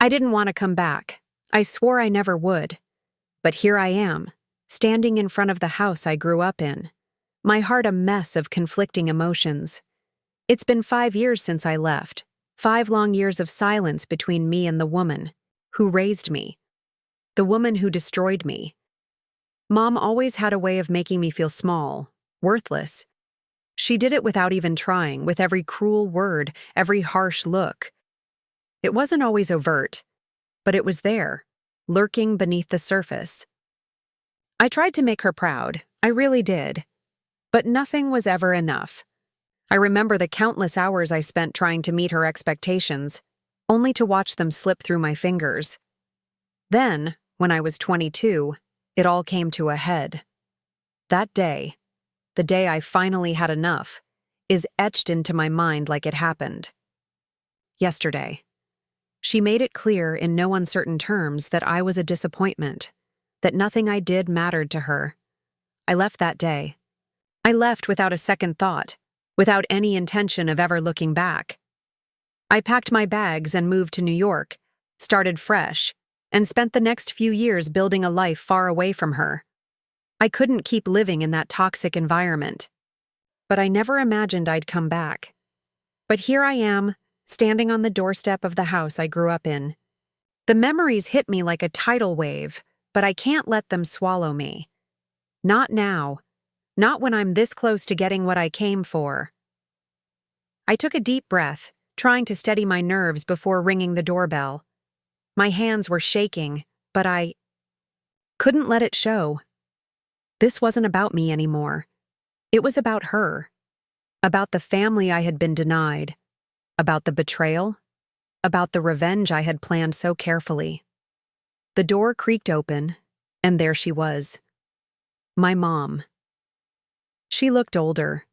I didn't want to come back. I swore I never would. But here I am, standing in front of the house I grew up in, my heart a mess of conflicting emotions. It's been 5 years since I left, 5 long years of silence between me and the woman who raised me, the woman who destroyed me. Mom always had a way of making me feel small, worthless. She did it without even trying, with every cruel word, every harsh look. It wasn't always overt, but it was there, lurking beneath the surface. I tried to make her proud, I really did. But nothing was ever enough. I remember the countless hours I spent trying to meet her expectations, only to watch them slip through my fingers. Then, when I was 22, it all came to a head. That day, the day I finally had enough, is etched into my mind like it happened. Yesterday. She made it clear in no uncertain terms that I was a disappointment, that nothing I did mattered to her. I left that day. I left without a second thought, without any intention of ever looking back. I packed my bags and moved to New York, started fresh, and spent the next few years building a life far away from her. I couldn't keep living in that toxic environment. But I never imagined I'd come back. But here I am, standing on the doorstep of the house I grew up in. The memories hit me like a tidal wave, but I can't let them swallow me. Not now. Not when I'm this close to getting what I came for. I took a deep breath, trying to steady my nerves before ringing the doorbell. My hands were shaking, but I couldn't let it show. This wasn't about me anymore. It was about her. About the family I had been denied. About the betrayal. About the revenge I had planned so carefully. The door creaked open, and there she was. My mom. She looked older,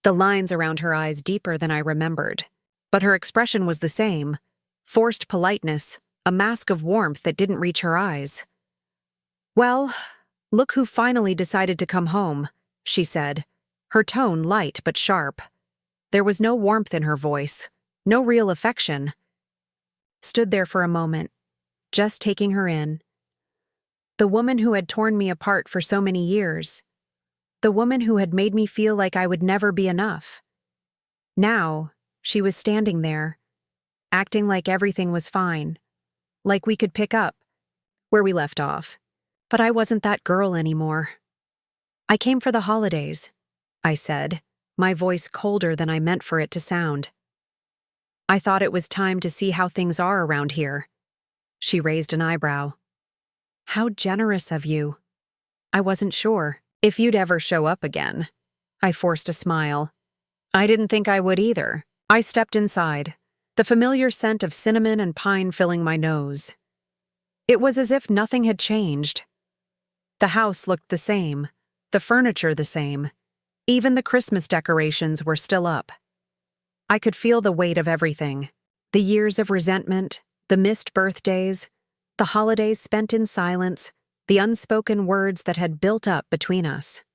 the lines around her eyes deeper than I remembered, but her expression was the same, forced politeness, a mask of warmth that didn't reach her eyes. "Well, look who finally decided to come home," she said, her tone light but sharp. There was no warmth in her voice, no real affection. Stood there for a moment, just taking her in. The woman who had torn me apart for so many years. The woman who had made me feel like I would never be enough. Now, she was standing there, acting like everything was fine, like we could pick up where we left off. But I wasn't that girl anymore. "I came for the holidays," I said, my voice colder than I meant for it to sound. "I thought it was time to see how things are around here." She raised an eyebrow. "How generous of you." I wasn't sure if you'd ever show up again. I forced a smile. I didn't think I would either. I stepped inside, the familiar scent of cinnamon and pine filling my nose. It was as if nothing had changed. The house looked the same, the furniture the same. Even the Christmas decorations were still up. I could feel the weight of everything. The years of resentment, the missed birthdays, the holidays spent in silence, the unspoken words that had built up between us.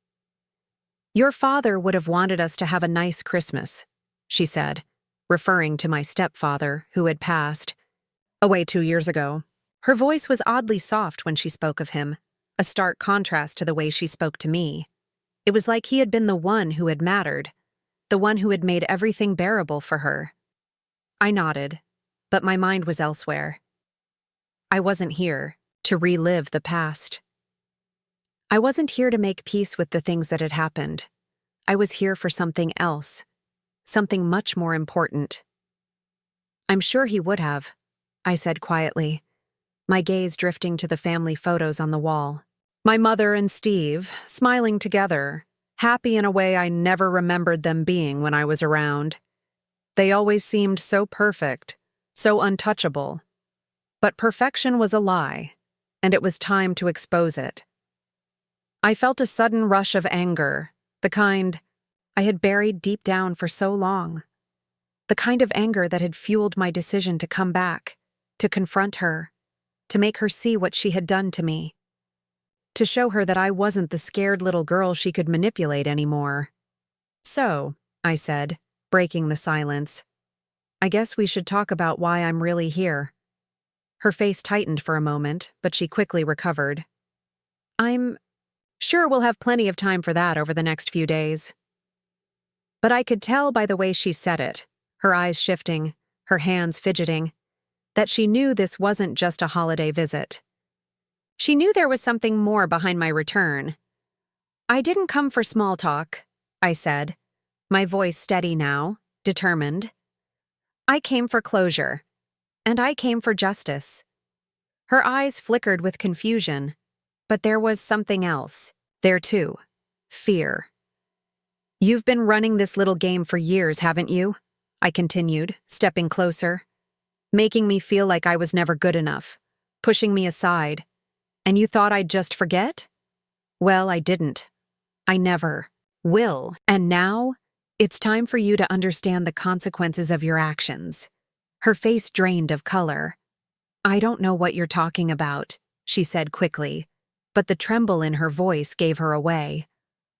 "Your father would have wanted us to have a nice Christmas," she said, referring to my stepfather, who had passed away 2 years ago. Her voice was oddly soft when she spoke of him, a stark contrast to the way she spoke to me. It was like he had been the one who had mattered, the one who had made everything bearable for her. I nodded, but my mind was elsewhere. I wasn't here to relive the past. I wasn't here to make peace with the things that had happened. I was here for something else, something much more important. "I'm sure he would have," I said quietly, my gaze drifting to the family photos on the wall. My mother and Steve, smiling together, happy in a way I never remembered them being when I was around. They always seemed so perfect, so untouchable. But perfection was a lie, and it was time to expose it. I felt a sudden rush of anger, the kind I had buried deep down for so long. The kind of anger that had fueled my decision to come back, to confront her, to make her see what she had done to me. To show her that I wasn't the scared little girl she could manipulate anymore. "So," I said, breaking the silence, "I guess we should talk about why I'm really here." Her face tightened for a moment, but she quickly recovered. I'm sure we'll have plenty of time for that over the next few days. But I could tell by the way she said it, her eyes shifting, her hands fidgeting, that she knew this wasn't just a holiday visit. She knew there was something more behind my return. I didn't come for small talk, I said, my voice steady now, determined. I came for closure, and I came for justice. Her eyes flickered with confusion, but there was something else, there too, fear. You've been running this little game for years, haven't you? I continued, stepping closer, making me feel like I was never good enough, pushing me aside. And you thought I'd just forget? Well, I didn't. I never will. And now, it's time for you to understand the consequences of your actions. Her face drained of color. I don't know what you're talking about, she said quickly, but the tremble in her voice gave her away.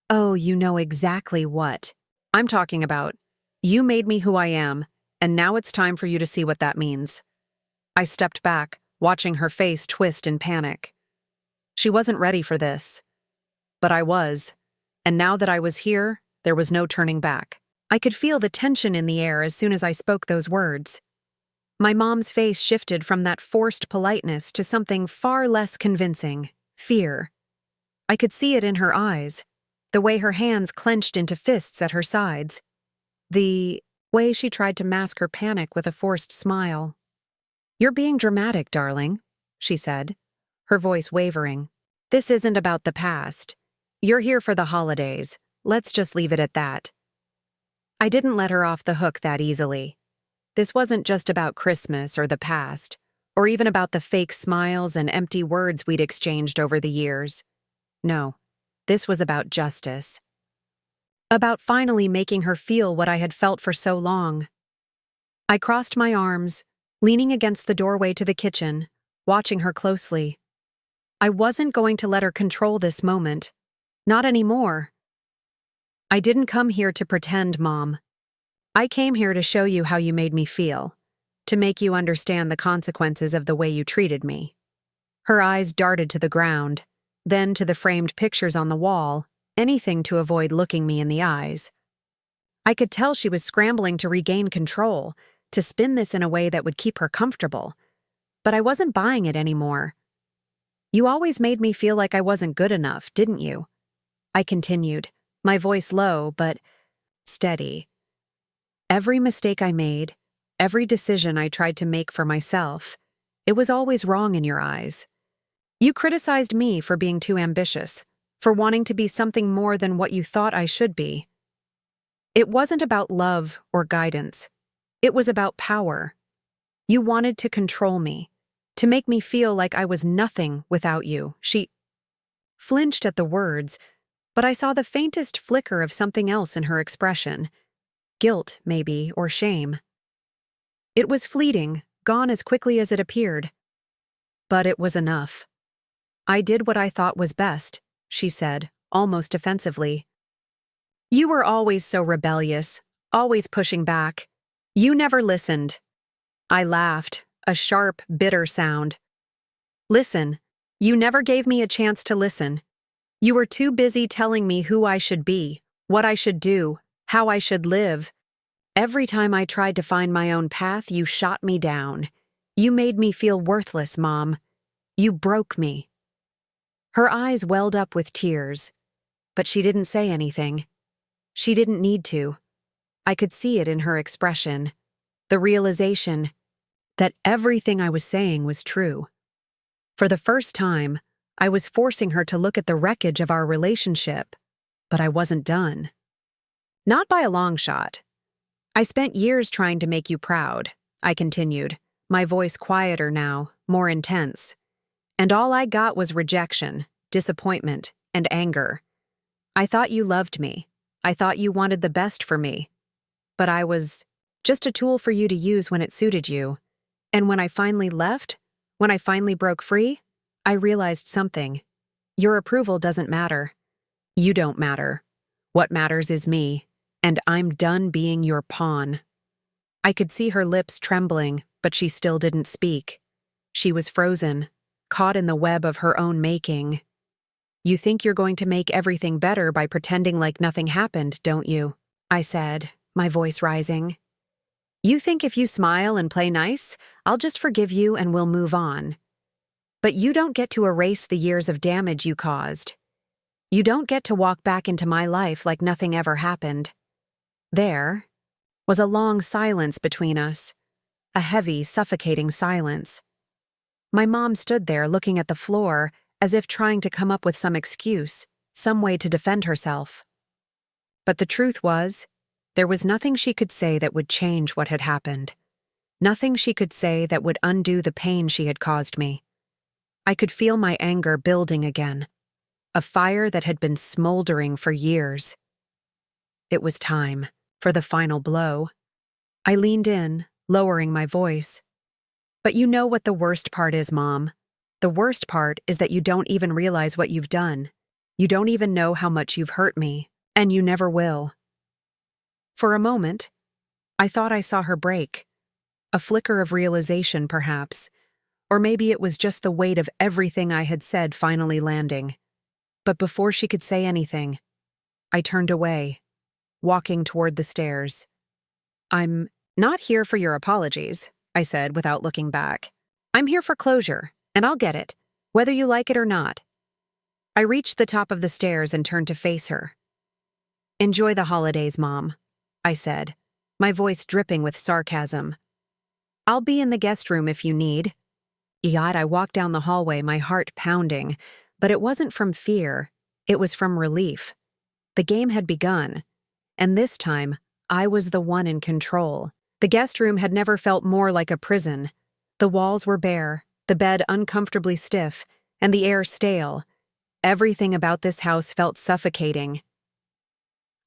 Oh, you know exactly what I'm talking about. You made me who I am, and now it's time for you to see what that means. I stepped back, watching her face twist in panic. She wasn't ready for this. But I was, and now that I was here, there was no turning back. I could feel the tension in the air as soon as I spoke those words. My mom's face shifted from that forced politeness to something far less convincing, fear. I could see it in her eyes, the way her hands clenched into fists at her sides, the way she tried to mask her panic with a forced smile. You're being dramatic, darling, she said, her voice wavering. This isn't about the past. You're here for the holidays. Let's just leave it at that. I didn't let her off the hook that easily. This wasn't just about Christmas or the past, or even about the fake smiles and empty words we'd exchanged over the years. No, this was about justice. About finally making her feel what I had felt for so long. I crossed my arms, leaning against the doorway to the kitchen, watching her closely. I wasn't going to let her control this moment. Not anymore. I didn't come here to pretend, Mom. I came here to show you how you made me feel, to make you understand the consequences of the way you treated me. Her eyes darted to the ground, then to the framed pictures on the wall, anything to avoid looking me in the eyes. I could tell she was scrambling to regain control, to spin this in a way that would keep her comfortable. But I wasn't buying it anymore. You always made me feel like I wasn't good enough, didn't you? I continued, my voice low but steady. Every mistake I made, every decision I tried to make for myself, it was always wrong in your eyes. You criticized me for being too ambitious, for wanting to be something more than what you thought I should be. It wasn't about love or guidance. It was about power. You wanted to control me, to make me feel like I was nothing without you. She flinched at the words, but I saw the faintest flicker of something else in her expression. Guilt, maybe, or shame. It was fleeting, gone as quickly as it appeared. But it was enough. I did what I thought was best, she said, almost defensively. You were always so rebellious, always pushing back. You never listened. I laughed, a sharp, bitter sound. Listen, you never gave me a chance to listen. You were too busy telling me who I should be, what I should do, how I should live. Every time I tried to find my own path, you shot me down. You made me feel worthless, Mom. You broke me. Her eyes welled up with tears, but she didn't say anything. She didn't need to. I could see it in her expression, the realization that everything I was saying was true. For the first time, I was forcing her to look at the wreckage of our relationship, but I wasn't done. Not by a long shot. I spent years trying to make you proud, I continued, my voice quieter now, more intense. And all I got was rejection, disappointment, and anger. I thought you loved me. I thought you wanted the best for me. But I was just a tool for you to use when it suited you. And when I finally left, when I finally broke free, I realized something. Your approval doesn't matter. You don't matter. What matters is me. And I'm done being your pawn. I could see her lips trembling, but she still didn't speak. She was frozen, caught in the web of her own making. "You think you're going to make everything better by pretending like nothing happened, don't you?" I said, my voice rising. "You think if you smile and play nice, I'll just forgive you and we'll move on. But you don't get to erase the years of damage you caused. You don't get to walk back into my life like nothing ever happened." There was a long silence between us, a heavy, suffocating silence. My mom stood there looking at the floor as if trying to come up with some excuse, some way to defend herself. But the truth was, there was nothing she could say that would change what had happened. Nothing she could say that would undo the pain she had caused me. I could feel my anger building again, a fire that had been smoldering for years. It was time for the final blow. I leaned in, lowering my voice. "But you know what the worst part is, Mom. The worst part is that you don't even realize what you've done. You don't even know how much you've hurt me, and you never will." For a moment, I thought I saw her break. A flicker of realization, perhaps. Or maybe it was just the weight of everything I had said finally landing. But before she could say anything, I turned away, walking toward the stairs. "I'm not here for your apologies," I said without looking back. "I'm here for closure, and I'll get it, whether you like it or not." I reached the top of the stairs and turned to face her. "Enjoy the holidays, Mom," I said, my voice dripping with sarcasm. "I'll be in the guest room if you need." I walked down the hallway, my heart pounding, but it wasn't from fear, it was from relief. The game had begun, and this time, I was the one in control. The guest room had never felt more like a prison. The walls were bare, the bed uncomfortably stiff, and the air stale. Everything about this house felt suffocating.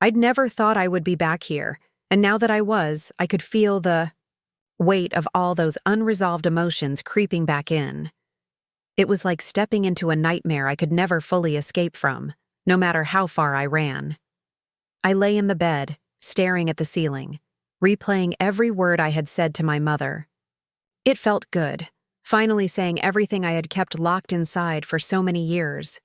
I'd never thought I would be back here, and now that I was, I could feel the weight of all those unresolved emotions creeping back in. It was like stepping into a nightmare I could never fully escape from, no matter how far I ran. I lay in the bed, staring at the ceiling, replaying every word I had said to my mother. It felt good, finally saying everything I had kept locked inside for so many years.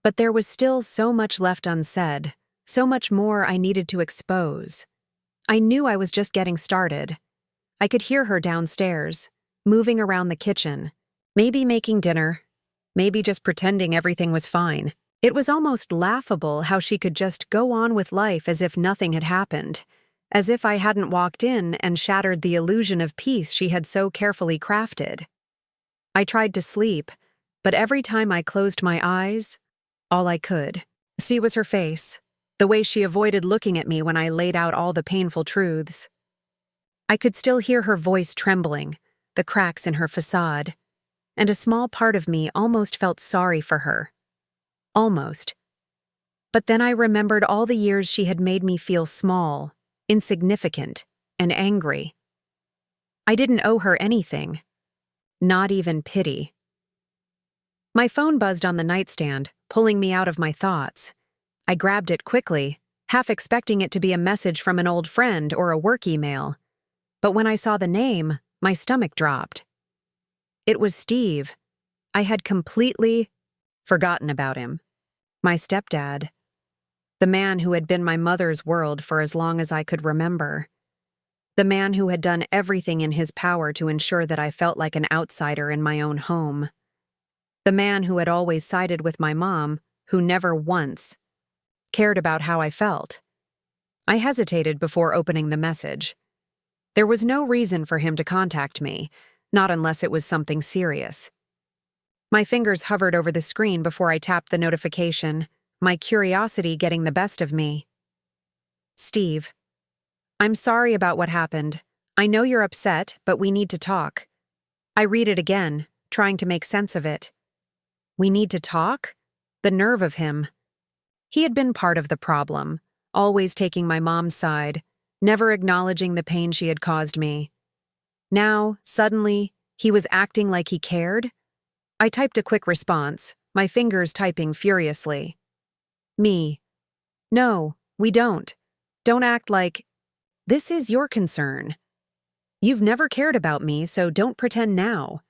But there was still so much left unsaid, so much more I needed to expose. I knew I was just getting started. I could hear her downstairs, moving around the kitchen, maybe making dinner, maybe just pretending everything was fine. It was almost laughable how she could just go on with life as if nothing had happened, as if I hadn't walked in and shattered the illusion of peace she had so carefully crafted. I tried to sleep, but every time I closed my eyes, all I could see was her face, the way she avoided looking at me when I laid out all the painful truths. I could still hear her voice trembling, the cracks in her facade, and a small part of me almost felt sorry for her. Almost. But then I remembered all the years she had made me feel small, insignificant, and angry. I didn't owe her anything, not even pity. My phone buzzed on the nightstand, pulling me out of my thoughts. I grabbed it quickly, half expecting it to be a message from an old friend or a work email. But when I saw the name, my stomach dropped. It was Steve. I had completely forgotten about him. My stepdad. The man who had been my mother's world for as long as I could remember. The man who had done everything in his power to ensure that I felt like an outsider in my own home. The man who had always sided with my mom, who never once cared about how I felt. I hesitated before opening the message. There was no reason for him to contact me, not unless it was something serious. My fingers hovered over the screen before I tapped the notification, my curiosity getting the best of me. "Steve, I'm sorry about what happened. I know you're upset, but we need to talk." I read it again, trying to make sense of it. We need to talk? The nerve of him. He had been part of the problem, always taking my mom's side, never acknowledging the pain she had caused me. Now, suddenly, he was acting like he cared? I typed a quick response, my fingers typing furiously. Me. "No, we don't. Don't act like... This is your concern. You've never cared about me, so don't pretend now."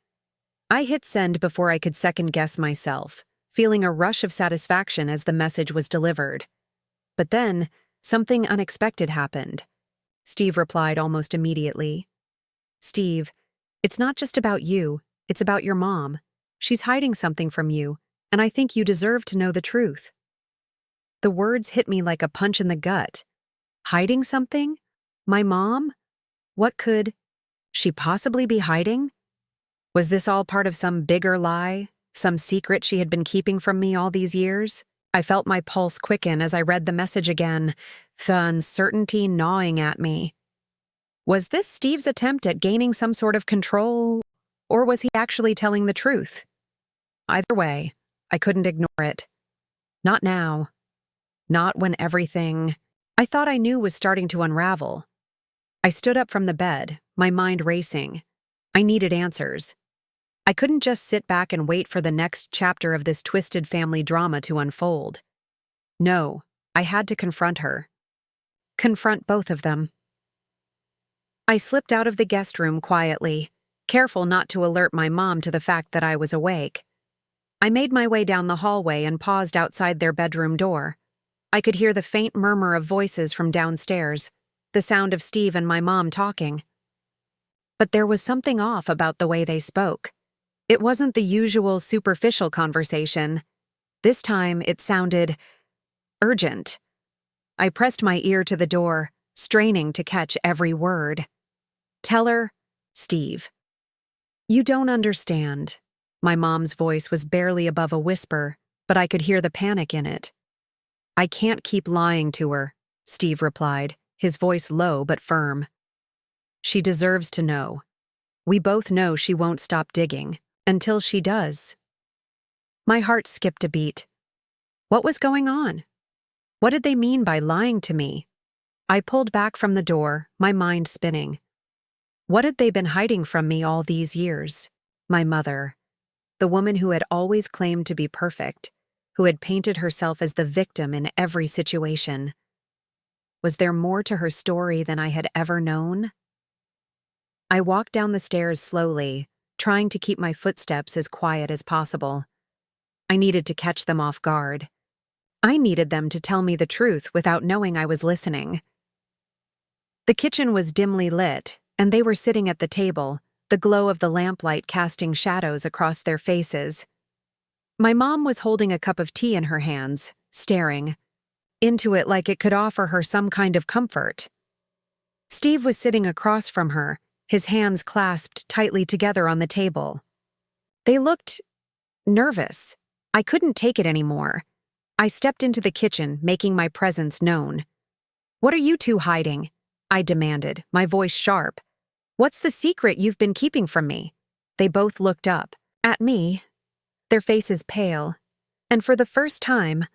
I hit send before I could second-guess myself, feeling a rush of satisfaction as the message was delivered. But then, something unexpected happened. Steve replied almost immediately. "Steve, it's not just about you, it's about your mom. She's hiding something from you, and I think you deserve to know the truth." The words hit me like a punch in the gut. Hiding something? My mom? What could she possibly be hiding? Was this all part of some bigger lie, some secret she had been keeping from me all these years? I felt my pulse quicken as I read the message again, the uncertainty gnawing at me. Was this Steve's attempt at gaining some sort of control, or was he actually telling the truth? Either way, I couldn't ignore it. Not now. Not when everything I thought I knew was starting to unravel. I stood up from the bed, my mind racing. I needed answers. I couldn't just sit back and wait for the next chapter of this twisted family drama to unfold. No, I had to confront her. Confront both of them. I slipped out of the guest room quietly, careful not to alert my mom to the fact that I was awake. I made my way down the hallway and paused outside their bedroom door. I could hear the faint murmur of voices from downstairs, the sound of Steve and my mom talking. But there was something off about the way they spoke. It wasn't the usual superficial conversation. This time it sounded urgent. I pressed my ear to the door, straining to catch every word. "Tell her, Steve." "You don't understand." My mom's voice was barely above a whisper, but I could hear the panic in it. "I can't keep lying to her," Steve replied, his voice low but firm. "She deserves to know. We both know she won't stop digging, until she does." My heart skipped a beat. What was going on? What did they mean by lying to me? I pulled back from the door, my mind spinning. What had they been hiding from me all these years? My mother, the woman who had always claimed to be perfect, who had painted herself as the victim in every situation. Was there more to her story than I had ever known? I walked down the stairs slowly, trying to keep my footsteps as quiet as possible. I needed to catch them off guard. I needed them to tell me the truth without knowing I was listening. The kitchen was dimly lit, and they were sitting at the table, the glow of the lamplight casting shadows across their faces. My mom was holding a cup of tea in her hands, staring into it like it could offer her some kind of comfort. Steve was sitting across from her, his hands clasped tightly together on the table. They looked nervous. I couldn't take it anymore. I stepped into the kitchen, making my presence known. "What are you two hiding?" I demanded, my voice sharp. "What's the secret you've been keeping from me?" They both looked up at me, their faces pale, and for the first time,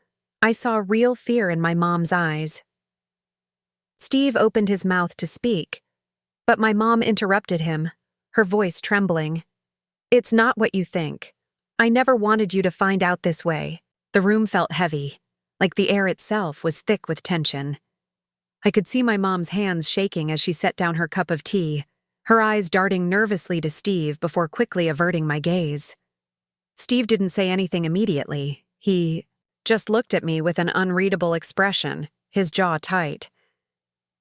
I saw real fear in my mom's eyes. Steve opened his mouth to speak, but my mom interrupted him, her voice trembling. "It's not what you think. I never wanted you to find out this way." The room felt heavy, like the air itself was thick with tension. I could see my mom's hands shaking as she set down her cup of tea, her eyes darting nervously to Steve before quickly averting my gaze. Steve didn't say anything immediately. He just looked at me with an unreadable expression, his jaw tight.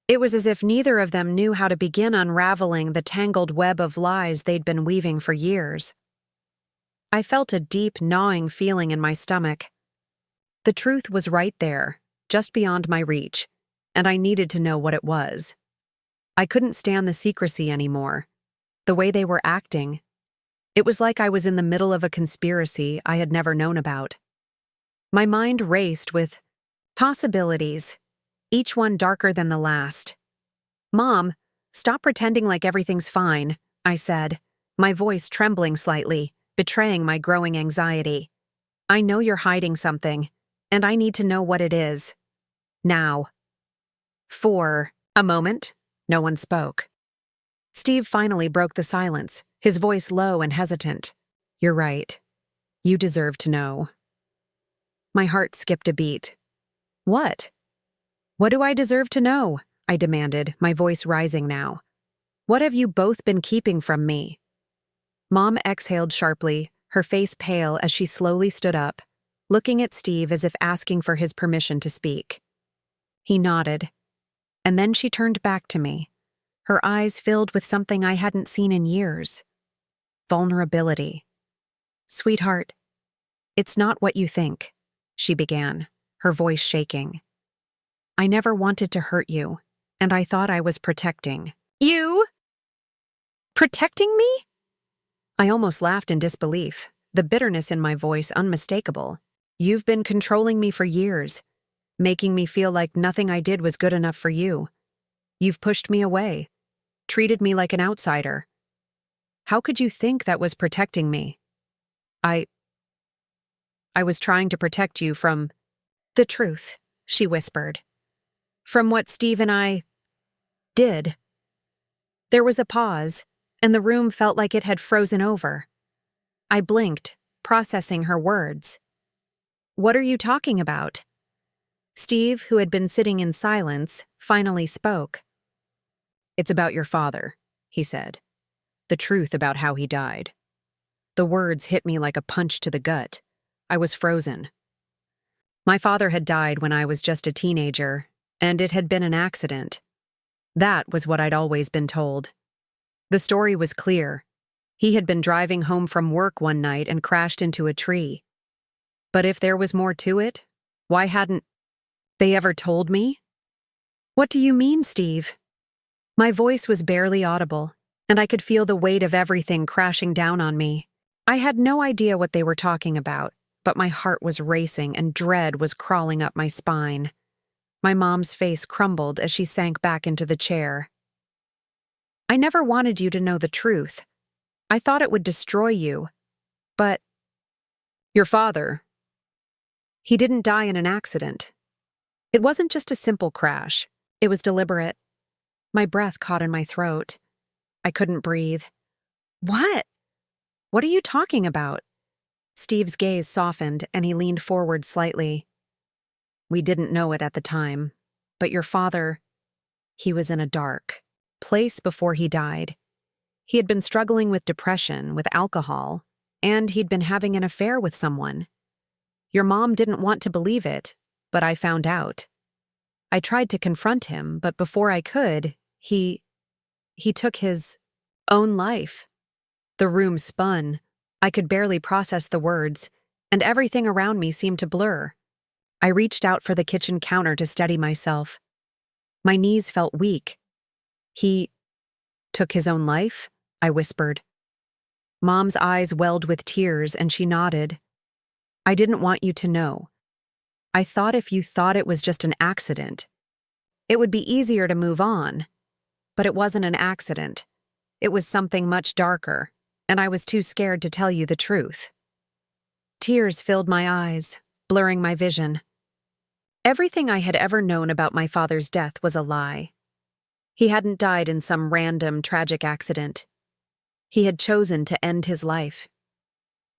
It was as if neither of them knew how to begin unraveling the tangled web of lies they'd been weaving for years. I felt a deep, gnawing feeling in my stomach. The truth was right there, just beyond my reach, and I needed to know what it was. I couldn't stand the secrecy anymore. The way they were acting. It was like I was in the middle of a conspiracy I had never known about. My mind raced with possibilities, each one darker than the last. "Mom, stop pretending like everything's fine," I said, my voice trembling slightly, betraying my growing anxiety. "I know you're hiding something, and I need to know what it is. Now." For a moment, no one spoke. Steve finally broke the silence, his voice low and hesitant. "You're right. You deserve to know." My heart skipped a beat. "What? What do I deserve to know?" I demanded, my voice rising now. "What have you both been keeping from me?" Mom exhaled sharply, her face pale as she slowly stood up, looking at Steve as if asking for his permission to speak. He nodded, and then she turned back to me, her eyes filled with something I hadn't seen in years. Vulnerability. "Sweetheart, it's not what you think," she began, her voice shaking. "I never wanted to hurt you, and I thought I was protecting." "You? Protecting me?" I almost laughed in disbelief, the bitterness in my voice unmistakable. "You've been controlling me for years, making me feel like nothing I did was good enough for you. You've pushed me away, treated me like an outsider. How could you think that was protecting me?" I was trying to protect you from the truth," she whispered. "From what Steve and I did." There was a pause, and the room felt like it had frozen over. I blinked, processing her words. "What are you talking about?" Steve, who had been sitting in silence, finally spoke. "It's about your father," he said. "The truth about how he died." The words hit me like a punch to the gut. I was frozen. My father had died when I was just a teenager, and it had been an accident. That was what I'd always been told. The story was clear. He had been driving home from work one night and crashed into a tree. But if there was more to it, why hadn't they ever told me? "What do you mean, Steve?" My voice was barely audible, and I could feel the weight of everything crashing down on me. I had no idea what they were talking about, but my heart was racing and dread was crawling up my spine. My mom's face crumbled as she sank back into the chair. "I never wanted you to know the truth. I thought it would destroy you. But your father, he didn't die in an accident. It wasn't just a simple crash. It was deliberate." My breath caught in my throat. I couldn't breathe. "What? What are you talking about?" Steve's gaze softened and he leaned forward slightly. "We didn't know it at the time, but your father, he was in a dark place before he died. He had been struggling with depression, with alcohol, and he'd been having an affair with someone. Your mom didn't want to believe it, but I found out. I tried to confront him, but before I could, he took his own life." The room spun. I could barely process the words, and everything around me seemed to blur. I reached out for the kitchen counter to steady myself. My knees felt weak. "He took his own life?" I whispered. Mom's eyes welled with tears and she nodded. "I didn't want you to know. I thought if you thought it was just an accident, it would be easier to move on. But it wasn't an accident. It was something much darker, and I was too scared to tell you the truth." Tears filled my eyes, blurring my vision. Everything I had ever known about my father's death was a lie. He hadn't died in some random, tragic accident. He had chosen to end his life.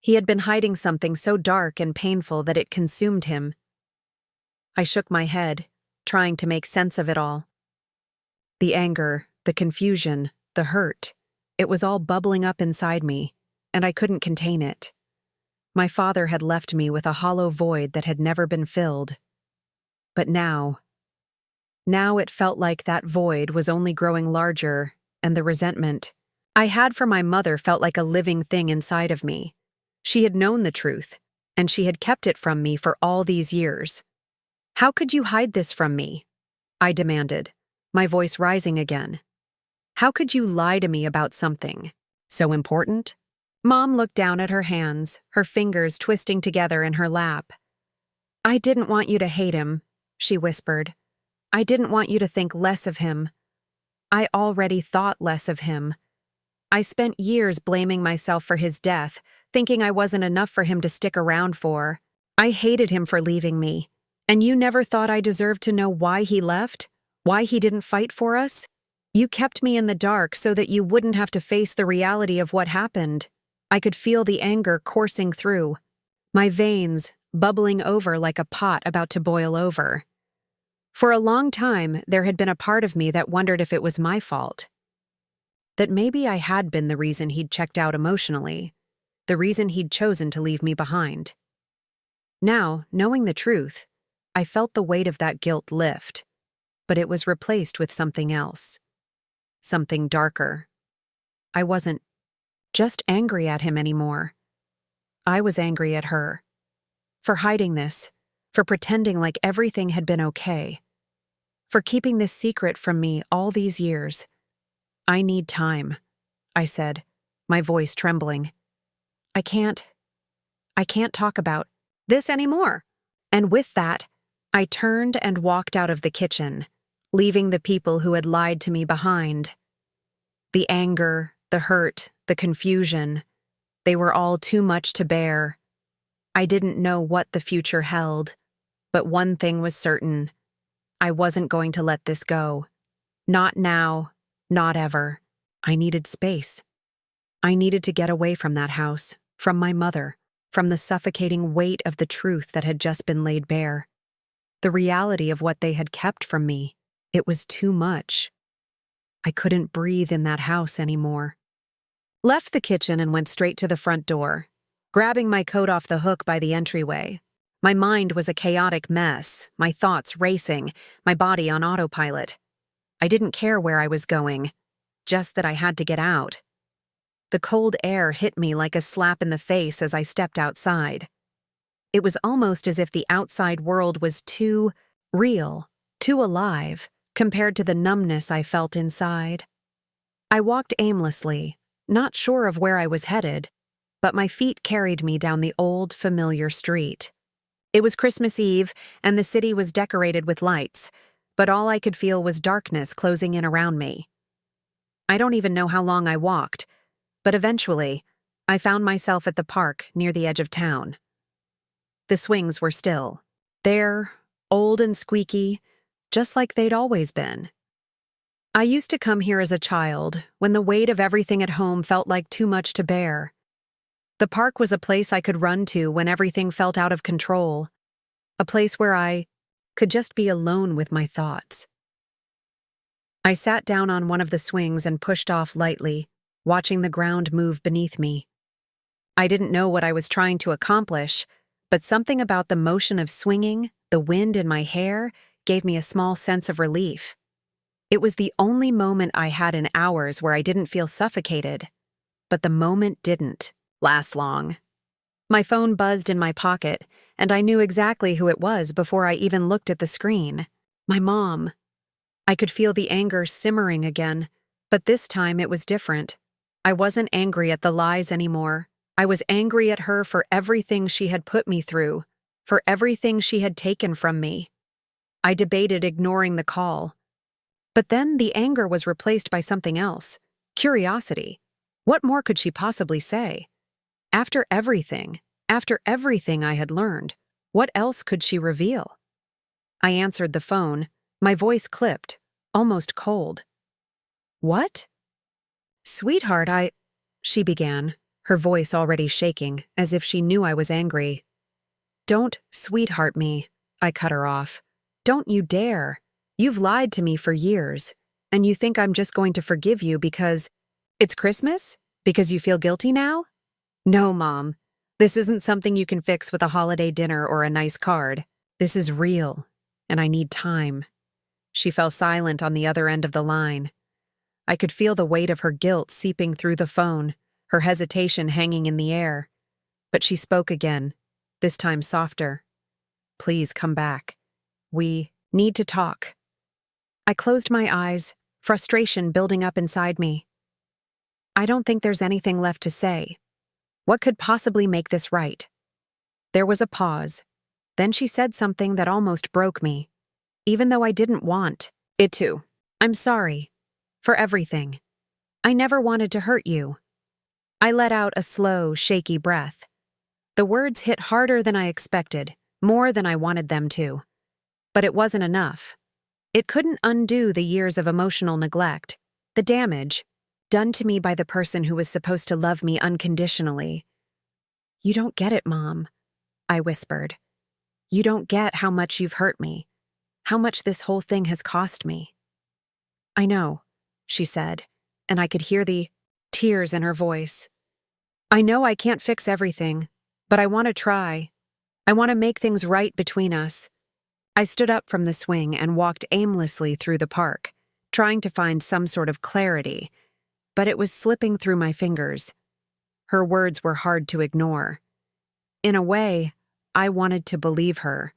He had been hiding something so dark and painful that it consumed him. I shook my head, trying to make sense of it all. The anger, the confusion, the hurt, it was all bubbling up inside me, and I couldn't contain it. My father had left me with a hollow void that had never been filled. But now it felt like that void was only growing larger, and the resentment I had for my mother felt like a living thing inside of me. She had known the truth, and she had kept it from me for all these years. "How could you hide this from me?" I demanded, my voice rising again. "How could you lie to me about something so important?" Mom looked down at her hands, her fingers twisting together in her lap. "I didn't want you to hate him," she whispered. "I didn't want you to think less of him. I already thought less of him. I spent years blaming myself for his death, thinking I wasn't enough for him to stick around for. I hated him for leaving me. And you never thought I deserved to know why he left? Why he didn't fight for us? You kept me in the dark so that you wouldn't have to face the reality of what happened." I could feel the anger coursing through, my veins bubbling over like a pot about to boil over. For a long time, there had been a part of me that wondered if it was my fault. that maybe I had been the reason he'd checked out emotionally, the reason he'd chosen to leave me behind. Now, knowing the truth, I felt the weight of that guilt lift, but it was replaced with something else. Something darker. I wasn't just angry at him anymore. I was angry at her. For hiding this, for pretending like everything had been okay, for keeping this secret from me all these years. I need time, I said, my voice trembling. I can't talk about this anymore. And with that, I turned and walked out of the kitchen, leaving the people who had lied to me behind. The anger, the hurt, the confusion, they were all too much to bear. I didn't know what the future held, but one thing was certain. I wasn't going to let this go. Not now, not ever. I needed space. I needed to get away from that house, from my mother, from the suffocating weight of the truth that had just been laid bare. The reality of what they had kept from me. It was too much. I couldn't breathe in that house anymore. Left the kitchen and went straight to the front door, grabbing my coat off the hook by the entryway. My mind was a chaotic mess, my thoughts racing, my body on autopilot. I didn't care where I was going, just that I had to get out. The cold air hit me like a slap in the face as I stepped outside. It was almost as if the outside world was too real, too alive, compared to the numbness I felt inside. I walked aimlessly, not sure of where I was headed, but my feet carried me down the old, familiar street. It was Christmas Eve, and the city was decorated with lights, but all I could feel was darkness closing in around me. I don't even know how long I walked, but eventually, I found myself at the park near the edge of town. The swings were still. There, old and squeaky, just like they'd always been. I used to come here as a child, when the weight of everything at home felt like too much to bear. The park was a place I could run to when everything felt out of control, a place where I could just be alone with my thoughts. I sat down on one of the swings and pushed off lightly, watching the ground move beneath me. I didn't know what I was trying to accomplish, but something about the motion of swinging, the wind in my hair, gave me a small sense of relief. It was the only moment I had in hours where I didn't feel suffocated, but the moment didn't last long. My phone buzzed in my pocket, and I knew exactly who it was before I even looked at the screen. My mom. I could feel the anger simmering again, but this time it was different. I wasn't angry at the lies anymore. I was angry at her for everything she had put me through, for everything she had taken from me. I debated ignoring the call. But then the anger was replaced by something else. Curiosity. What more could she possibly say? After everything I had learned, what else could she reveal? I answered the phone, my voice clipped, almost cold. What? Sweetheart, she began, her voice already shaking, as if she knew I was angry. Don't sweetheart me, I cut her off. Don't you dare. You've lied to me for years, and you think I'm just going to forgive you because it's Christmas? Because you feel guilty now? No, Mom. This isn't something you can fix with a holiday dinner or a nice card. This is real, and I need time. She fell silent on the other end of the line. I could feel the weight of her guilt seeping through the phone, her hesitation hanging in the air. But she spoke again, this time softer. Please come back. We need to talk. I closed my eyes, frustration building up inside me. I don't think there's anything left to say. What could possibly make this right? There was a pause. Then she said something that almost broke me, even though I didn't want it to. I'm sorry. For everything. I never wanted to hurt you. I let out a slow, shaky breath. The words hit harder than I expected, more than I wanted them to. But it wasn't enough. It couldn't undo the years of emotional neglect, the damage done to me by the person who was supposed to love me unconditionally. You don't get it, Mom, I whispered. You don't get how much you've hurt me, how much this whole thing has cost me. I know, she said, and I could hear the tears in her voice. I know I can't fix everything, but I want to try. I want to make things right between us. I stood up from the swing and walked aimlessly through the park, trying to find some sort of clarity, but it was slipping through my fingers. Her words were hard to ignore. In a way, I wanted to believe her,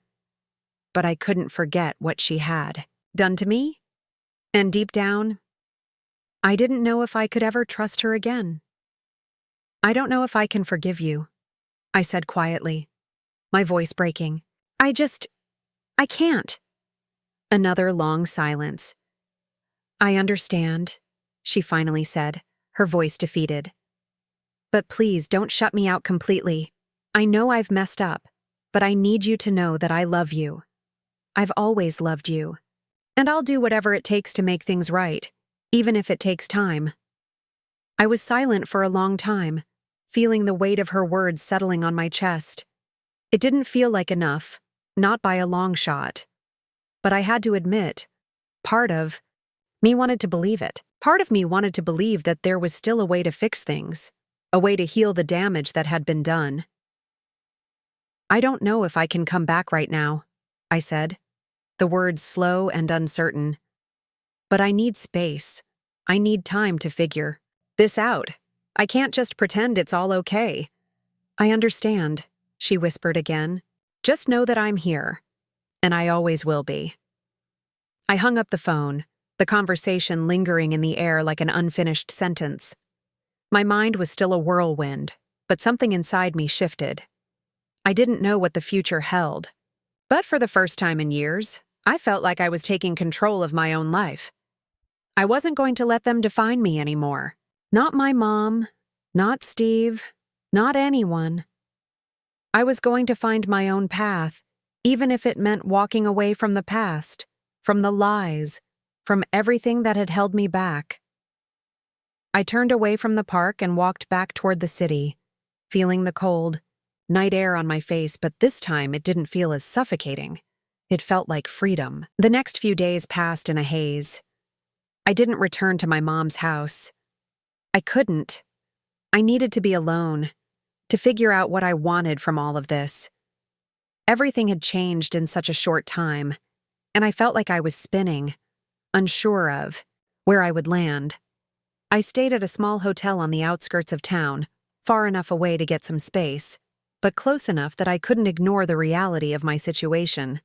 but I couldn't forget what she had done to me. And deep down, I didn't know if I could ever trust her again. I don't know if I can forgive you, I said quietly, my voice breaking. I can't. Another long silence. I understand, she finally said, her voice defeated. But please don't shut me out completely. I know I've messed up, but I need you to know that I love you. I've always loved you. And I'll do whatever it takes to make things right, even if it takes time. I was silent for a long time, feeling the weight of her words settling on my chest. It didn't feel like enough, not by a long shot. But I had to admit, part of me wanted to believe it. Part of me wanted to believe that there was still a way to fix things, a way to heal the damage that had been done. I don't know if I can come back right now, I said, the words slow and uncertain. But I need space. I need time to figure this out. I can't just pretend it's all okay. I understand, she whispered again. Just know that I'm here, and I always will be. I hung up the phone, the conversation lingering in the air like an unfinished sentence. My mind was still a whirlwind, but something inside me shifted. I didn't know what the future held. But for the first time in years, I felt like I was taking control of my own life. I wasn't going to let them define me anymore. Not my mom, not Steve, not anyone. I was going to find my own path, even if it meant walking away from the past, from the lies, from everything that had held me back. I turned away from the park and walked back toward the city, feeling the cold, night air on my face, but this time it didn't feel as suffocating. It felt like freedom. The next few days passed in a haze. I didn't return to my mom's house. I couldn't. I needed to be alone, to figure out what I wanted from all of this. Everything had changed in such a short time, and I felt like I was spinning, unsure of where I would land. I stayed at a small hotel on the outskirts of town, far enough away to get some space, but close enough that I couldn't ignore the reality of my situation.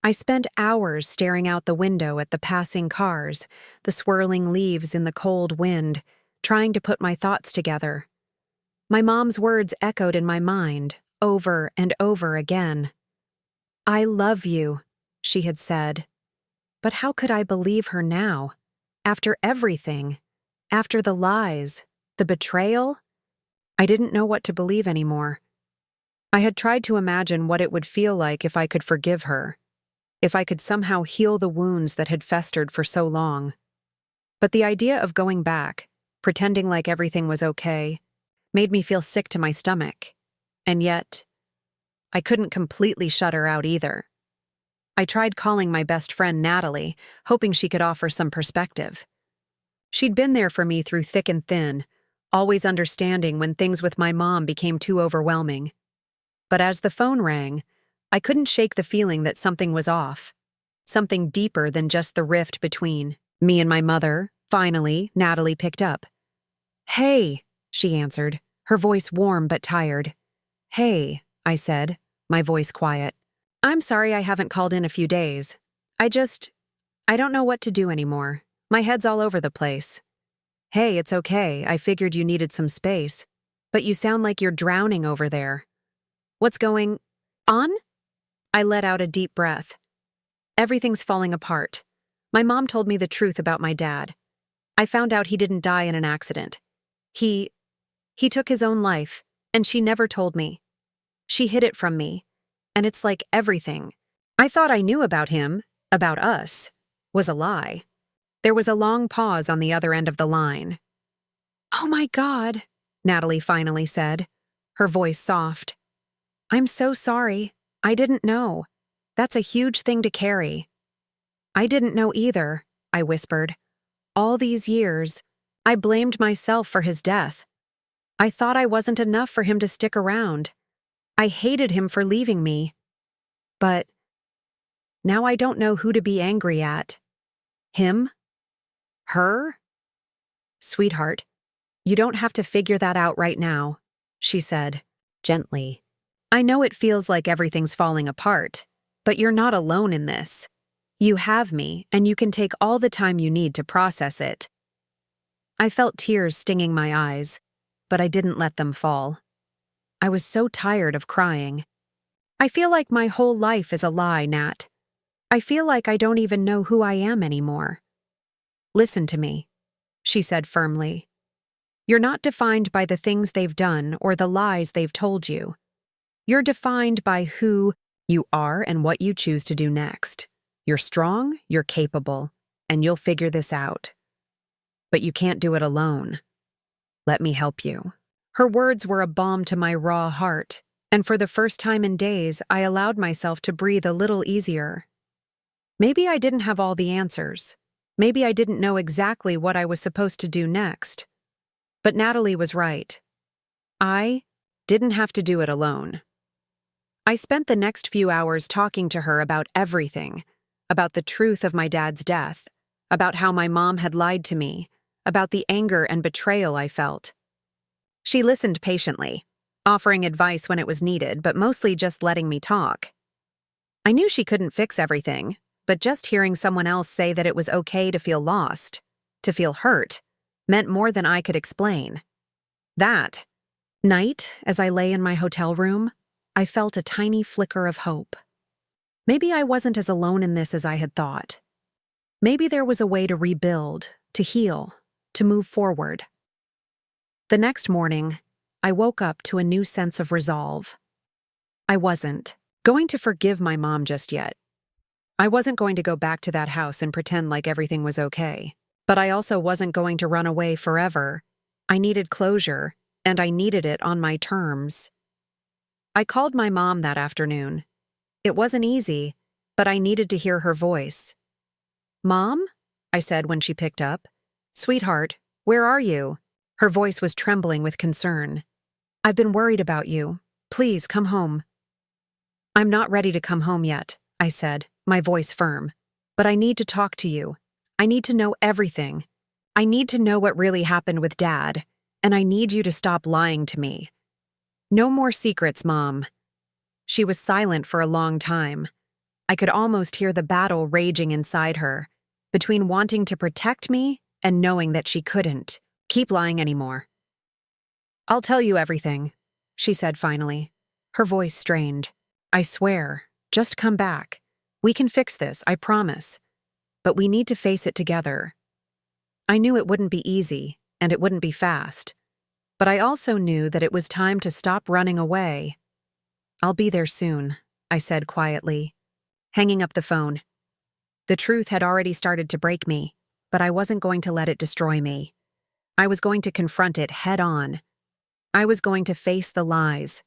I spent hours staring out the window at the passing cars, the swirling leaves in the cold wind, trying to put my thoughts together. My mom's words echoed in my mind, over and over again. I love you, she had said. But how could I believe her now? After everything? After the lies? The betrayal? I didn't know what to believe anymore. I had tried to imagine what it would feel like if I could forgive her, if I could somehow heal the wounds that had festered for so long. But the idea of going back, pretending like everything was okay, made me feel sick to my stomach. And yet, I couldn't completely shut her out either. I tried calling my best friend Natalie, hoping she could offer some perspective. She'd been there for me through thick and thin, always understanding when things with my mom became too overwhelming. But as the phone rang, I couldn't shake the feeling that something was off, something deeper than just the rift between me and my mother. Finally, Natalie picked up. "Hey," she answered, her voice warm but tired. "Hey," I said, my voice quiet. "I'm sorry I haven't called in a few days. I don't know what to do anymore. My head's all over the place." "Hey, it's okay. I figured you needed some space. But you sound like you're drowning over there. What's going on?" I let out a deep breath. Everything's falling apart. My mom told me the truth about my dad. I found out he didn't die in an accident. He took his own life, and she never told me. She hid it from me, and it's like everything I thought I knew about him, about us, was a lie. There was a long pause on the other end of the line. "Oh my God," Natalie finally said, her voice soft. "I'm so sorry. I didn't know. That's a huge thing to carry." "I didn't know either," I whispered. "All these years, I blamed myself for his death. I thought I wasn't enough for him to stick around. I hated him for leaving me. But now I don't know who to be angry at. Him? Her? Sweetheart, you don't have to figure that out right now, she said, gently. I know it feels like everything's falling apart, but you're not alone in this. You have me, and you can take all the time you need to process it. I felt tears stinging my eyes, but I didn't let them fall. I was so tired of crying. I feel like my whole life is a lie, Nat. I feel like I don't even know who I am anymore. Listen to me, she said firmly. You're not defined by the things they've done or the lies they've told you. You're defined by who you are and what you choose to do next. You're strong, you're capable, and you'll figure this out. But you can't do it alone. Let me help you. Her words were a balm to my raw heart, and for the first time in days, I allowed myself to breathe a little easier. Maybe I didn't have all the answers. Maybe I didn't know exactly what I was supposed to do next. But Natalie was right. I didn't have to do it alone. I spent the next few hours talking to her about everything, about the truth of my dad's death, about how my mom had lied to me, about the anger and betrayal I felt. She listened patiently, offering advice when it was needed, but mostly just letting me talk. I knew she couldn't fix everything, but just hearing someone else say that it was okay to feel lost, to feel hurt, meant more than I could explain. That night, as I lay in my hotel room, I felt a tiny flicker of hope. Maybe I wasn't as alone in this as I had thought. Maybe there was a way to rebuild, to heal, to move forward. The next morning, I woke up to a new sense of resolve. I wasn't going to forgive my mom just yet. I wasn't going to go back to that house and pretend like everything was okay. But I also wasn't going to run away forever. I needed closure, and I needed it on my terms. I called my mom that afternoon. It wasn't easy, but I needed to hear her voice. "Mom?" I said when she picked up. "Sweetheart, where are you?" Her voice was trembling with concern. "I've been worried about you. Please come home." "I'm not ready to come home yet," I said, my voice firm. "But I need to talk to you. I need to know everything. I need to know what really happened with Dad, and I need you to stop lying to me." "No more secrets, Mom." She was silent for a long time. I could almost hear the battle raging inside her, between wanting to protect me and knowing that she couldn't keep lying anymore. "I'll tell you everything," she said finally, her voice strained. "I swear, just come back. We can fix this, I promise. But we need to face it together." I knew it wouldn't be easy, and it wouldn't be fast. But I also knew that it was time to stop running away. "I'll be there soon," I said quietly, hanging up the phone. The truth had already started to break me, but I wasn't going to let it destroy me. I was going to confront it head on. I was going to face the lies,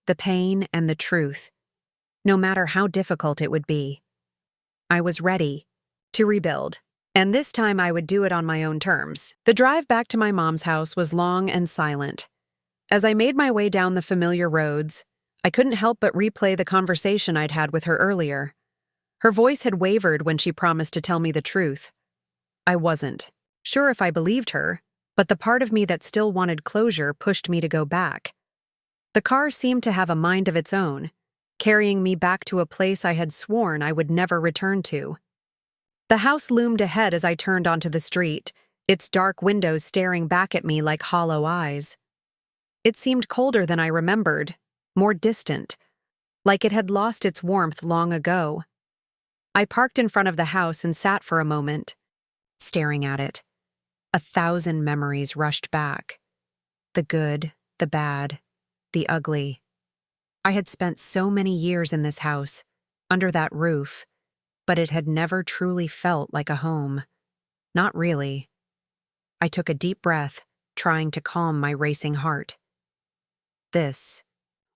the pain, and the truth, no matter how difficult it would be. I was ready to rebuild. And this time I would do it on my own terms. The drive back to my mom's house was long and silent. As I made my way down the familiar roads, I couldn't help but replay the conversation I'd had with her earlier. Her voice had wavered when she promised to tell me the truth. I wasn't sure if I believed her, but the part of me that still wanted closure pushed me to go back. The car seemed to have a mind of its own, carrying me back to a place I had sworn I would never return to. The house loomed ahead as I turned onto the street, its dark windows staring back at me like hollow eyes. It seemed colder than I remembered, more distant, like it had lost its warmth long ago. I parked in front of the house and sat for a moment, staring at it. 1,000 memories rushed back. The good, the bad, the ugly. I had spent so many years in this house, under that roof, but it had never truly felt like a home. Not really. I took a deep breath, trying to calm my racing heart. This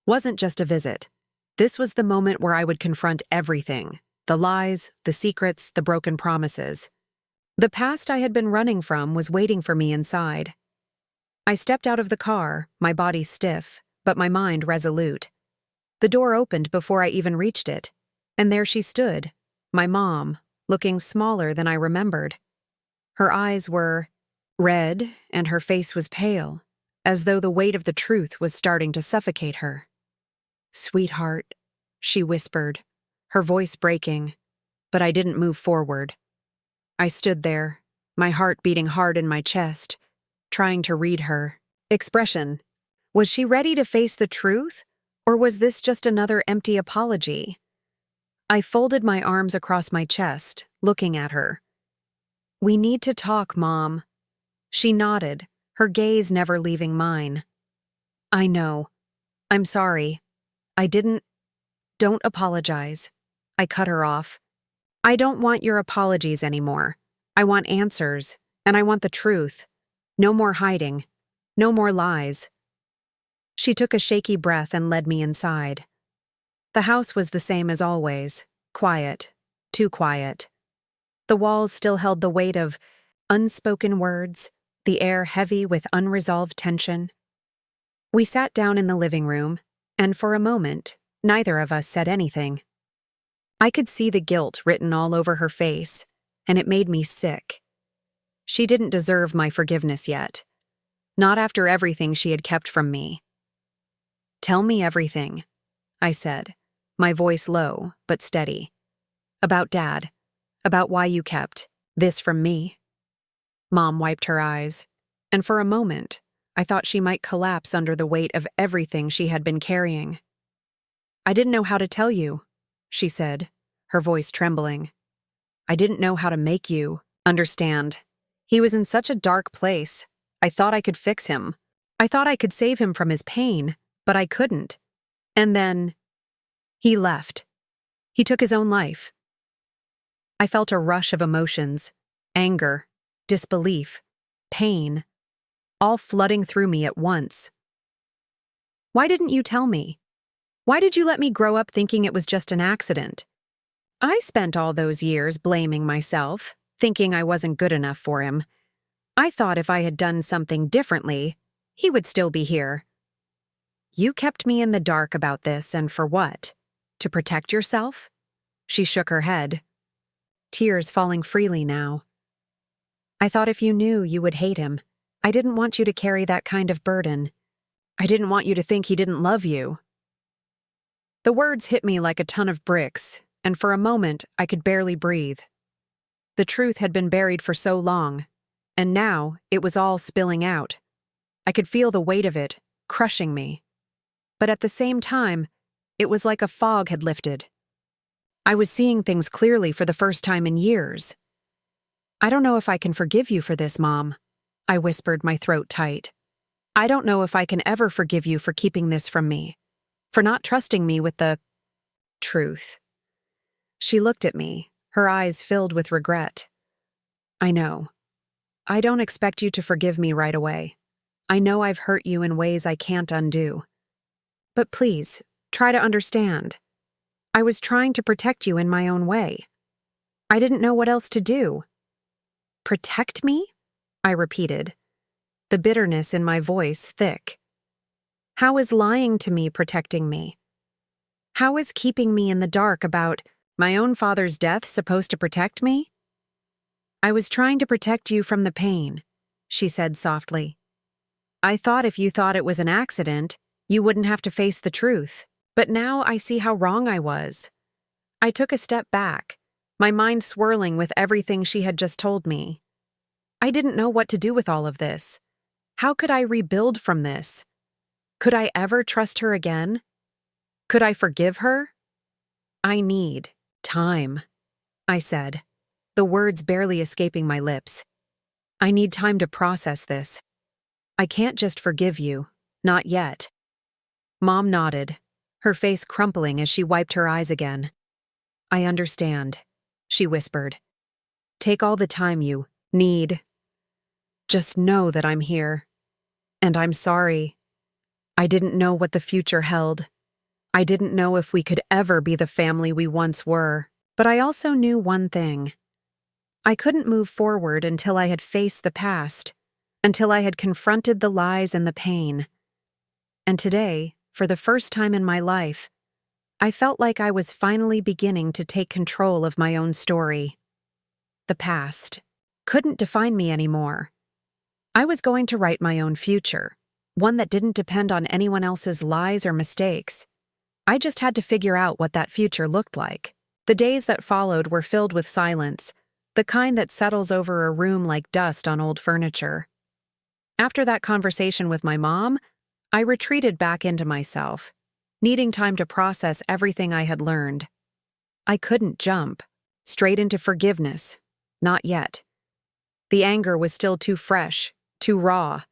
wasn't just a visit. This was the moment where I would confront everything, the lies, the secrets, the broken promises. The past I had been running from was waiting for me inside. I stepped out of the car, my body stiff, but my mind resolute. The door opened before I even reached it, and there she stood, my mom, looking smaller than I remembered. Her eyes were red, and her face was pale, as though the weight of the truth was starting to suffocate her. "Sweetheart," she whispered, her voice breaking, but I didn't move forward. I stood there, my heart beating hard in my chest, trying to read her expression. Was she ready to face the truth, or was this just another empty apology? I folded my arms across my chest, looking at her. "We need to talk, Mom." She nodded, her gaze never leaving mine. "I know. I'm sorry. Don't apologize." I cut her off. "I don't want your apologies anymore. I want answers, and I want the truth. No more hiding. No more lies." She took a shaky breath and led me inside. The house was the same as always, quiet, too quiet. The walls still held the weight of unspoken words, the air heavy with unresolved tension. We sat down in the living room, and for a moment, neither of us said anything. I could see the guilt written all over her face, and it made me sick. She didn't deserve my forgiveness yet. Not after everything she had kept from me. "Tell me everything," I said, my voice low but steady. "About Dad. About why you kept this from me." Mom wiped her eyes, and for a moment, I thought she might collapse under the weight of everything she had been carrying. "I didn't know how to tell you," she said, her voice trembling. "I didn't know how to make you understand. He was in such a dark place. I thought I could fix him. I thought I could save him from his pain, but I couldn't. And then he left. He took his own life." I felt a rush of emotions, anger, disbelief, pain, all flooding through me at once. "Why didn't you tell me? Why did you let me grow up thinking it was just an accident? I spent all those years blaming myself, thinking I wasn't good enough for him. I thought if I had done something differently, he would still be here. You kept me in the dark about this, and for what? To protect yourself?" She shook her head, tears falling freely now. "I thought if you knew, you would hate him. I didn't want you to carry that kind of burden. I didn't want you to think he didn't love you." The words hit me like a ton of bricks, and for a moment I could barely breathe. The truth had been buried for so long, and now it was all spilling out. I could feel the weight of it, crushing me. But at the same time, it was like a fog had lifted. I was seeing things clearly for the first time in years. "I don't know if I can forgive you for this, Mom," I whispered, my throat tight. "I don't know if I can ever forgive you for keeping this from me, for not trusting me with the truth." She looked at me, her eyes filled with regret. "I know. I don't expect you to forgive me right away. I know I've hurt you in ways I can't undo. But please, try to understand. I was trying to protect you in my own way. I didn't know what else to do." "Protect me?" I repeated, the bitterness in my voice thick. "How is lying to me protecting me? How is keeping me in the dark about my own father's death supposed to protect me?" "I was trying to protect you from the pain," she said softly. "I thought if you thought it was an accident, you wouldn't have to face the truth. But now I see how wrong I was." I took a step back, my mind swirling with everything she had just told me. I didn't know what to do with all of this. How could I rebuild from this? Could I ever trust her again? Could I forgive her? "I need time," I said, the words barely escaping my lips. "I need time to process this. I can't just forgive you, not yet." Mom nodded, her face crumpling as she wiped her eyes again. "I understand," she whispered. "Take all the time you need. Just know that I'm here. And I'm sorry. I didn't know what the future held. I didn't know if we could ever be the family we once were. But I also knew one thing. I couldn't move forward until I had faced the past, until I had confronted the lies and the pain. And today, for the first time in my life, I felt like I was finally beginning to take control of my own story. The past couldn't define me anymore. I was going to write my own future, one that didn't depend on anyone else's lies or mistakes. I just had to figure out what that future looked like. The days that followed were filled with silence, the kind that settles over a room like dust on old furniture. After that conversation with my mom, I retreated back into myself, needing time to process everything I had learned. I couldn't jump straight into forgiveness, not yet. The anger was still too fresh, too raw.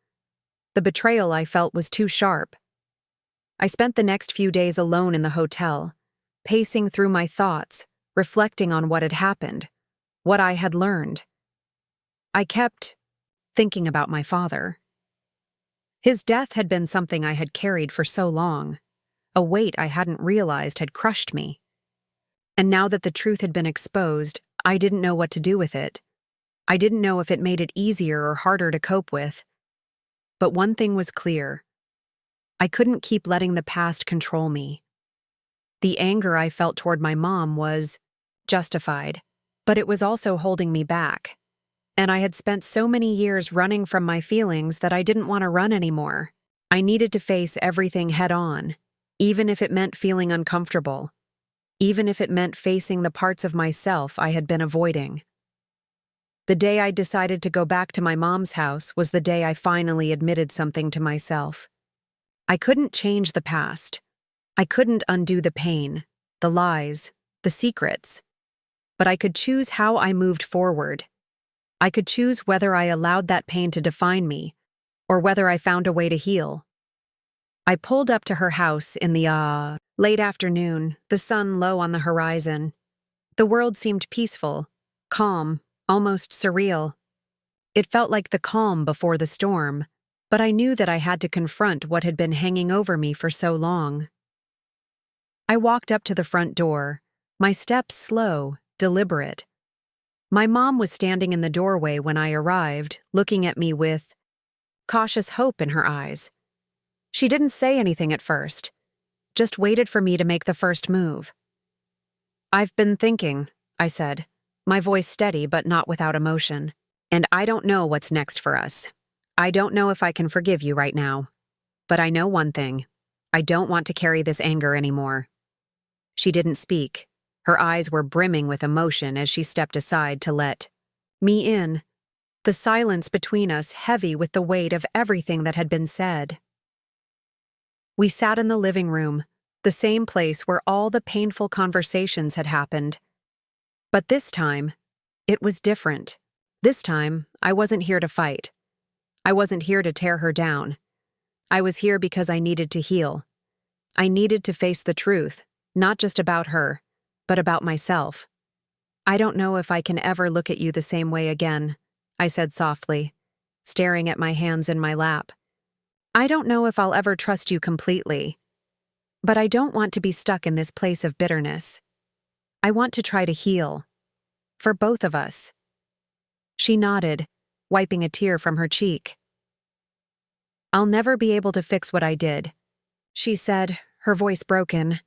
The betrayal I felt was too sharp. I spent the next few days alone in the hotel, pacing through my thoughts, reflecting on what had happened, what I had learned. I kept thinking about my father. His death had been something I had carried for so long. A weight I hadn't realized had crushed me. And now that the truth had been exposed, I didn't know what to do with it. I didn't know if it made it easier or harder to cope with. But one thing was clear. I couldn't keep letting the past control me. The anger I felt toward my mom was justified, but it was also holding me back. And I had spent so many years running from my feelings that I didn't want to run anymore. I needed to face everything head on, even if it meant feeling uncomfortable, even if it meant facing the parts of myself I had been avoiding. The day I decided to go back to my mom's house was the day I finally admitted something to myself. I couldn't change the past. I couldn't undo the pain, the lies, the secrets. But I could choose how I moved forward. I could choose whether I allowed that pain to define me, or whether I found a way to heal. I pulled up to her house in the late afternoon, the sun low on the horizon. The world seemed peaceful, calm, almost surreal. It felt like the calm before the storm, but I knew that I had to confront what had been hanging over me for so long. I walked up to the front door, my steps slow, deliberate. My mom was standing in the doorway when I arrived, looking at me with cautious hope in her eyes. She didn't say anything at first, just waited for me to make the first move. "I've been thinking," I said, my voice steady but not without emotion. "And I don't know what's next for us. I don't know if I can forgive you right now. But I know one thing. I don't want to carry this anger anymore." She didn't speak. Her eyes were brimming with emotion as she stepped aside to let me in, the silence between us heavy with the weight of everything that had been said. We sat in the living room, the same place where all the painful conversations had happened. But this time, it was different. This time, I wasn't here to fight. I wasn't here to tear her down. I was here because I needed to heal. I needed to face the truth, not just about her, but about myself. "I don't know if I can ever look at you the same way again," I said softly, staring at my hands in my lap. "I don't know if I'll ever trust you completely. But I don't want to be stuck in this place of bitterness. I want to try to heal. For both of us." She nodded, wiping a tear from her cheek. "I'll never be able to fix what I did," she said, her voice broken.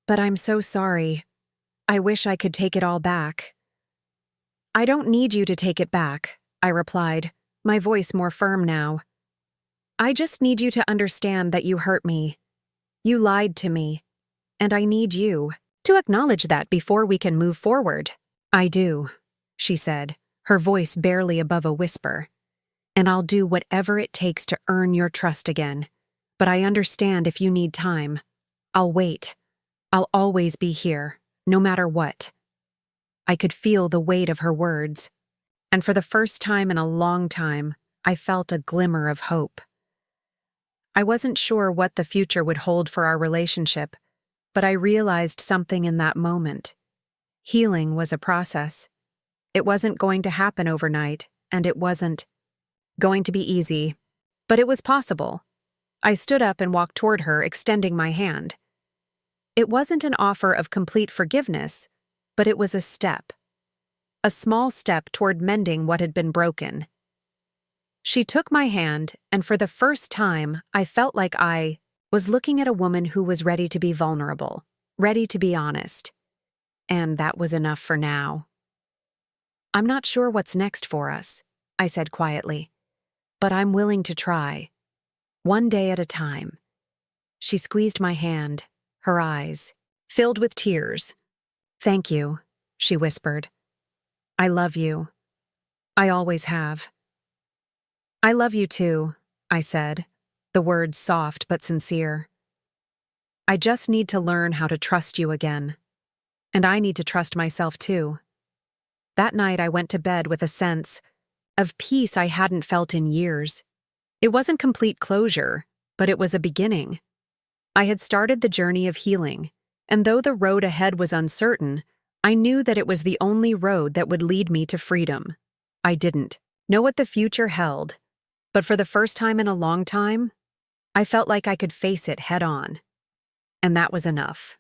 "But I'm so sorry. I wish I could take it all back." "I don't need you to take it back," I replied, my voice more firm now. "I just need you to understand that you hurt me. You lied to me. And I need you to acknowledge that before we can move forward." "I do," she said, her voice barely above a whisper. "And I'll do whatever it takes to earn your trust again. But I understand if you need time. I'll wait. I'll always be here, no matter what." I could feel the weight of her words, and for the first time in a long time, I felt a glimmer of hope. I wasn't sure what the future would hold for our relationship, but I realized something in that moment. Healing was a process. It wasn't going to happen overnight, and it wasn't going to be easy, but it was possible. I stood up and walked toward her, extending my hand. It wasn't an offer of complete forgiveness, but it was a step. a small step toward mending what had been broken. She took my hand, and for the first time, I felt like I was looking at a woman who was ready to be vulnerable, ready to be honest. And that was enough for now. "I'm not sure what's next for us," I said quietly, "but I'm willing to try. One day at a time." She squeezed my hand, her eyes filled with tears. "Thank you," she whispered. "I love you. I always have." "I love you too," I said, the words soft but sincere. "I just need to learn how to trust you again. And I need to trust myself too." That night I went to bed with a sense of peace I hadn't felt in years. It wasn't complete closure, but it was a beginning. I had started the journey of healing, and though the road ahead was uncertain, I knew that it was the only road that would lead me to freedom. I didn't know what the future held, but for the first time in a long time, I felt like I could face it head on. And that was enough.